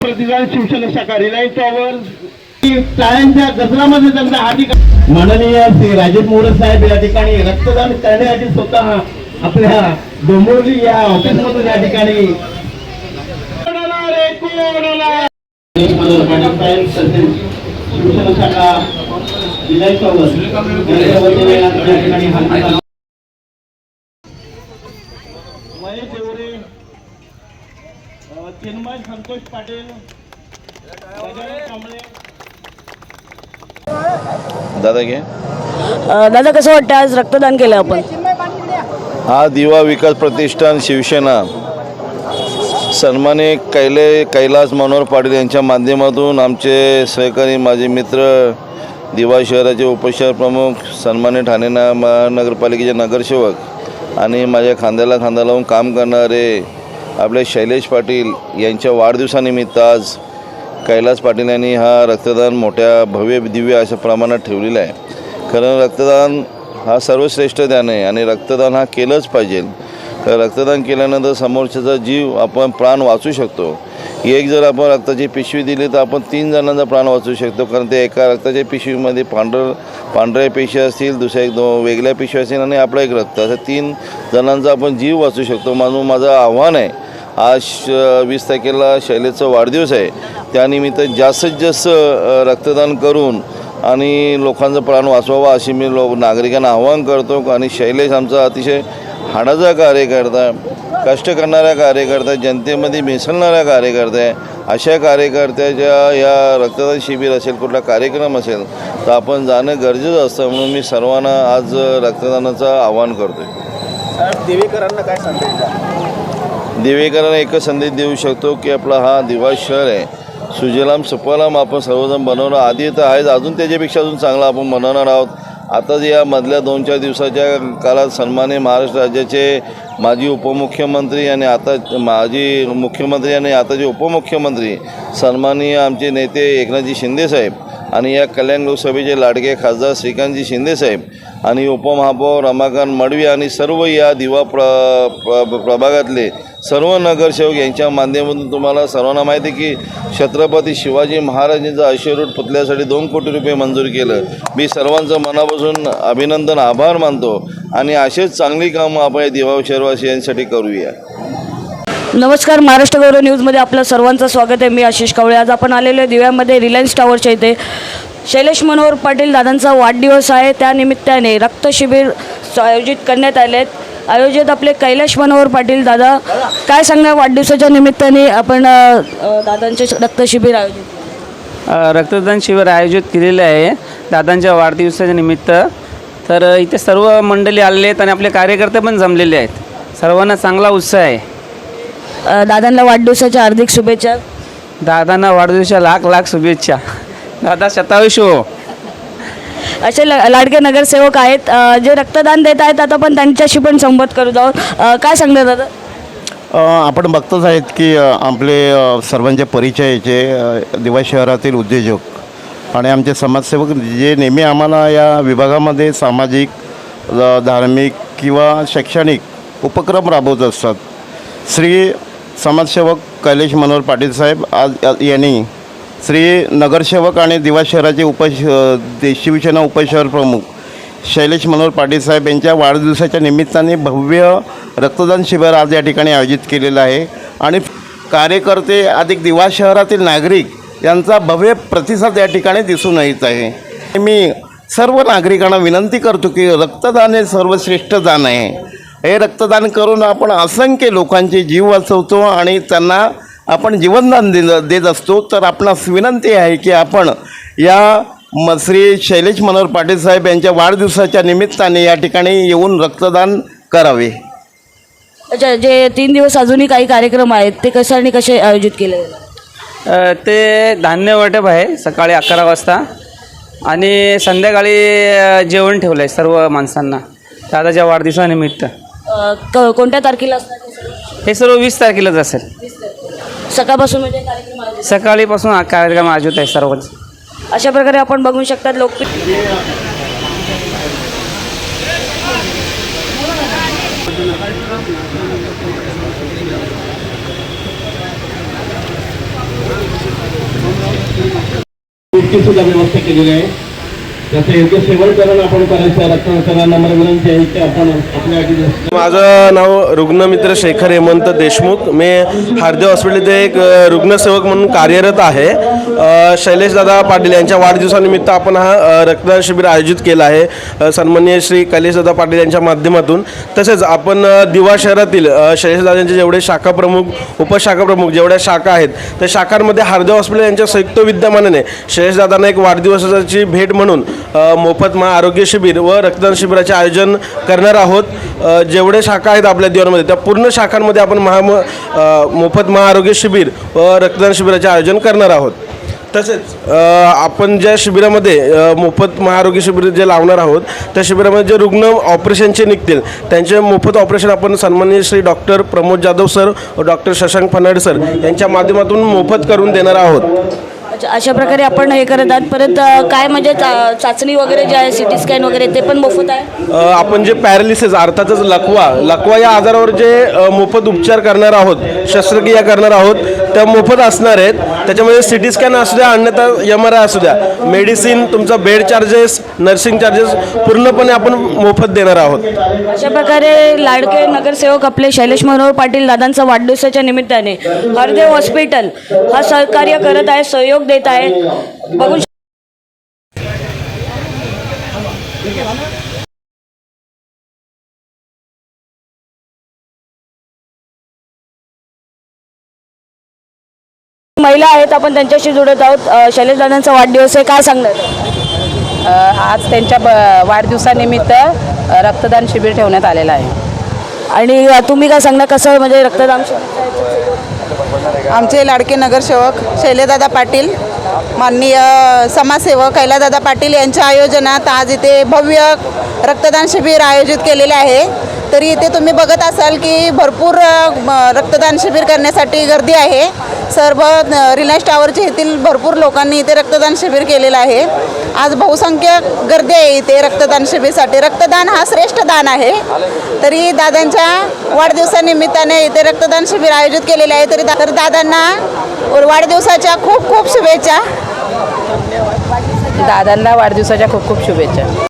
प्रतिदान शिवसेना शाखा Reliance tower टाळ्यांच्या गजरामध्ये त्यांचा हाती माननीय श्री राजेश मोरे साहेब या ठिकाणी रक्तदान करण्यासाठी स्वतः आपल्या डोंबिवली या ऑफिसमधून या ठिकाणी शिवसेना शाखा रिलायन्स टॉवर महेश देवरे चिन्मय संतोष पाटील दादा घे दादा कसं वाटतं आज रक्तदान केलं आपण? हा दिवा विकास प्रतिष्ठान शिवसेना सन्मानित कैलास मनोहर पाटील यांच्या माध्यमातून आमचे सहकारी माझे मित्र दिवा शहराचे उपशहर प्रमुख सन्मानित ठाणे महानगरपालिकेचे नगरसेवक आणि माझ्या खांद्याला खांदा लावून काम करणारे आपले शैलेश पाटील यांच्या वाढदिवसानिमित्त आज कैलास पाटील यांनी हा रक्तदान मोठ्या भव्य दिव्य अशा प्रमाणात ठेवलेला आहे। कारण रक्तदान हा सर्वश्रेष्ठ दान आहे आणि रक्तदान हा केलंच पाहिजे। तर रक्तदान केल्यानंतर समोरच्याचा जीव आपण प्राण वाचू शकतो। एक जर आपण रक्ताची पिशवी दिली तर आपण 3 जणांचा प्राण वाचू शकतो। कारण ते एका रक्ताच्या पिशवीमध्ये पांढऱ्या पिशव्या असतील, दुसऱ्या 2 वेगळ्या पिशव्या असतील आणि आपलं एक रक्त, असं 3 जणांचा आपण जीव वाचू शकतो। म्हणून माझं आव्हान आहे, आज 20 तारखेला शैलेशचा वाढदिवस आहे, त्यानिमित्त जास्तीत जास्त रक्तदान करून आणि लोकांचं प्राण वाचवावा अशी मी नागरिकांना आवाहन करतो। आणि शैलेश आमचा अतिशय हाडाचा कार्यकर्ता, कष्ट करणारा कार्यकर्ता, जनतेमध्ये मिसळणारा कार्यकर्ता आहे। अशा कार्यकर्त्याच्या या रक्तदान शिबिर असेल, कुठला कार्यक्रम असेल तर आपण जाणं गरजेचं असतं। म्हणून मी सर्वांना आज रक्तदानाचं आवाहन करतो आहे। दिवेकरांना काय संदेश द्या? दिवेकरांना एकच संदेश देऊ शकतो की आपला हा दिवा शहर आहे, सुजलाम सुफलाम आपण सर्वजण बनवणार आधी तर आहेच, अजून त्याच्यापेक्षा अजून चांगला आपण बनवणार आहोत। आताच या मधल्या 2-4 दिवसाच्या काळात सन्माननीय महाराष्ट्र राज्याचे माजी उपमुख्यमंत्री आणि आता माजी मुख्यमंत्री आणि आताचे उपमुख्यमंत्री सन्माननीय आमचे नेते एकनाथजी शिंदेसाहेब आणि या कल्याण लोकसभेचे लाडके खासदार श्रीकांतजी शिंदेसाहेब आणि उपमहापौर रमाकांत मडवी आणि सर्व या दिवा प्रभागातले सर्व नगरसेवक यांच्या माध्यमातून तुम्हाला सर्वांना माहिती आहे की छत्रपती शिवाजी महाराजांचा अश्वरूढ पुतळ्यासाठी 2 कोटी रुपये मंजूर केलं। मी सर्वांचं मनापासून अभिनंदन आभार मानतो आणि असेच चांगली कामं आपण या दिवा शहरवासियांसाठी करूया। नमस्कार, महाराष्ट्र गौरव न्यूजमध्ये आपलं सर्वांचं स्वागत आहे। मी आशिष कावळे। आज आपण आलेलो आहे दिव्यामध्ये रिलायन्स टॉवरच्या इथे शैलेश मनोहर पाटील दादांचा वाढदिवस आहे, त्यानिमित्ताने रक्त शिबिर आयोजित करण्यात आले आहेत। आयोजित आपले कैलाश मनोहर पाटील दादा, काय सांगणार वाढदिवसाच्या निमित्ताने आपण दादांचे रक्त शिबिर आयोजित रक्तदान शिबिर आयोजित केलेलं आहे दादांच्या वाढदिवसाच्या निमित्त। तर इथे सर्व मंडळी आलेले आहेत आणि आपले कार्यकर्ते पण जमलेले आहेत, सर्वांना चांगला उत्साह आहे। दादांना वाढदिवसाच्या हार्दिक शुभेच्छा। दादांना वाढदिवसाच्या लाख लाख शुभेच्छा। दादा शतायुषी हो। असे लाडके नगरसेवक आहेत जे रक्तदान देत आहेत, आता पण त्यांच्याशी पण संवाद करू आहोत। काय सांगणार दादा? आपण बघतच आहेत की आपले सर्वांच्या परिचयाचे दिवा शहरातील उद्योजक आणि आमचे समाजसेवक जे नेहमी आम्हाला या विभागामध्ये सामाजिक, धार्मिक किंवा शैक्षणिक उपक्रम राबवत असतात। श्री समाजसेवक कैलाश मनोहर पाटील साहेब आज यांनी श्री नगरसेवक आणि दिवा शहराचे शिवसेना उपशहर प्रमुख शैलेश मनोहर पाटील साहेब यांच्या वाढदिवसाच्या निमित्ताने भव्य रक्तदान शिबिर आज या ठिकाणी आयोजित केलेलं आहे आणि कार्यकर्ते अधिक दिवा शहरातील नागरिक यांचा भव्य प्रतिसाद या ठिकाणी दिसून येत आहे। मी सर्व नागरिकांना विनंती करतो की रक्तदान हे सर्वश्रेष्ठ दान आहे। हे रक्तदान करून आपण असंख्य लोकांचे जीव वाचवतो आणि त्यांना आपण जीवनदान देत असतो। तर आपणास विनंती आहे की आपण या श्री शैलेश मनोहर पाटील साहेब यांच्या वाढदिवसाच्या निमित्ताने या ठिकाणी येऊन रक्तदान करावे। अच्छा, जे 3 दिवस अजूनही काही कार्यक्रम आहेत ते कसे आणि कसे आयोजित केले? ते धान्य वाटप आहे सकाळी 11 वाजता आणि संध्याकाळी जेवण ठेवलं आहे सर्व माणसांना दादाच्या वाढदिवसानिमित्त। कोणत्या तारखेला असणार हे सर्व 20 तारखेलाच असेल। सकाळपासून म्हणजे कार्यक्रम आयोजित? सकाळीपासून हा कार्यक्रम आयोजित आहे सर्वच। अशा प्रकारे आपण बघू शकता लोक बेडची सुद्धा व्यवस्था केलेली आहे. त्याचं योग्य सेवन करून आपण करायचं. रक्तदानाला मला विनंती आहे की आपण आपल्या माझं नाव रुग्णमित्र शेखर हेमंत देशमुख. मी हार्दे हॉस्पिटल इथे एक रुग्णसेवक म्हणून कार्यरत आहे. शैलेशदादा पाटील यांच्या वाढदिवसानिमित्त आपण हा रक्तदान शिबिर आयोजित केलं आहे सन्माननीय श्री कैलेशदादा पाटील यांच्या माध्यमातून. तसेच आपण दिवा शहरातील शैलेशदादांचे जेवढे शाखा प्रमुख, उपशाखा प्रमुख जेवढ्या शाखा आहेत त्या शाखांमध्ये हार्दे हॉस्पिटल यांच्या संयुक्त विद्यमानाने शैलेशदादांना एक वाढदिवसाची भेट म्हणून मोफत आरोग्य शिबिर व रक्तदान शिबिराचे आयोजन करणार आहोत. जेवढे शाखा आहेत आपल्या दिवाणमध्ये त्या पूर्ण शाखांमध्ये आपण मोफत आरोग्य शिबिर व रक्तदान शिबिराचे आयोजन करणार आहोत. तसेच आपण ज्या शिबिरामध्ये मोफत महाआरोग्य शिबिर जे लावणार आहोत त्या शिबिरामध्ये जे रुग्ण ऑपरेशनचे निघतील त्यांचे मोफत ऑपरेशन आपण सन्माननीय श्री डॉक्टर प्रमोद जाधव सर व डॉक्टर शशांक फनाडे सर यांच्या माध्यमातून मोफत करून देणार आहोत. अशा प्रकारे आपण हे करत आहात. परत काय म्हणजे चाचणी वगैरे जे आहे CT स्कॅन वगैरे ते पण मोफत आहे. आपण जे पॅरालिसिस अर्थातच लकवा या आजारावर जे मोफत उपचार करणार आहोत, शस्त्रक्रिया करणार आहोत त्या मोफत असणार आहेत. त्याच्यामध्ये CT स्कॅन असू द्या, अन्यथा MRI असू द्या, मेडिसिन, तुमचा बेड चार्जेस, नर्सिंग चार्जेस पूर्णपणे आपण मोफत देणार आहोत. अशा प्रकारे लाडके नगरसेवक आपले शैलेश मनोहर पाटील दादांचा वाढदिवसाच्या निमित्ताने हरदेव हॉस्पिटल हा सहकार्य करत आहे, सहयोग देत आहे. बघू महिला आहेत, आपण त्यांच्याशी जुळत आहोत. शैलेश दादांचा वाढदिवस आहे, काय सांगणार? आज त्यांच्या वाढदिवसानिमित्त रक्तदान शिबिर ठेवण्यात आलेलं आहे. आणि तुम्ही काय सांगणार, कसं म्हणजे रक्तदान? आमचे लाडके नगरसेवक शैलेशदादा पाटील, माननीय समाजसेवक कैलासदादा पाटील यांच्या आयोजनात आज इथे भव्य रक्तदान शिबिर आयोजित केलेले आहे. तरी इथे तुम्ही बघत असाल की भरपूर रक्तदान शिबिर करण्यासाठी गर्दी आहे. सर्व रिलायन्स टावरच्या येथील भरपूर लोकांनी इथे रक्तदान शिबिर केलेलं आहे. आज बहुसंख्य गर्दी आहे इथे रक्तदान शिबिरसाठी. रक्तदान हा श्रेष्ठ दान आहे. तरी दादांच्या वाढदिवसानिमित्ताने इथे रक्तदान शिबिर आयोजित केलेले आहे. तर दादांना वाढदिवसाच्या खूप खूप शुभेच्छा. दादांना वाढदिवसाच्या खूप खूप शुभेच्छा.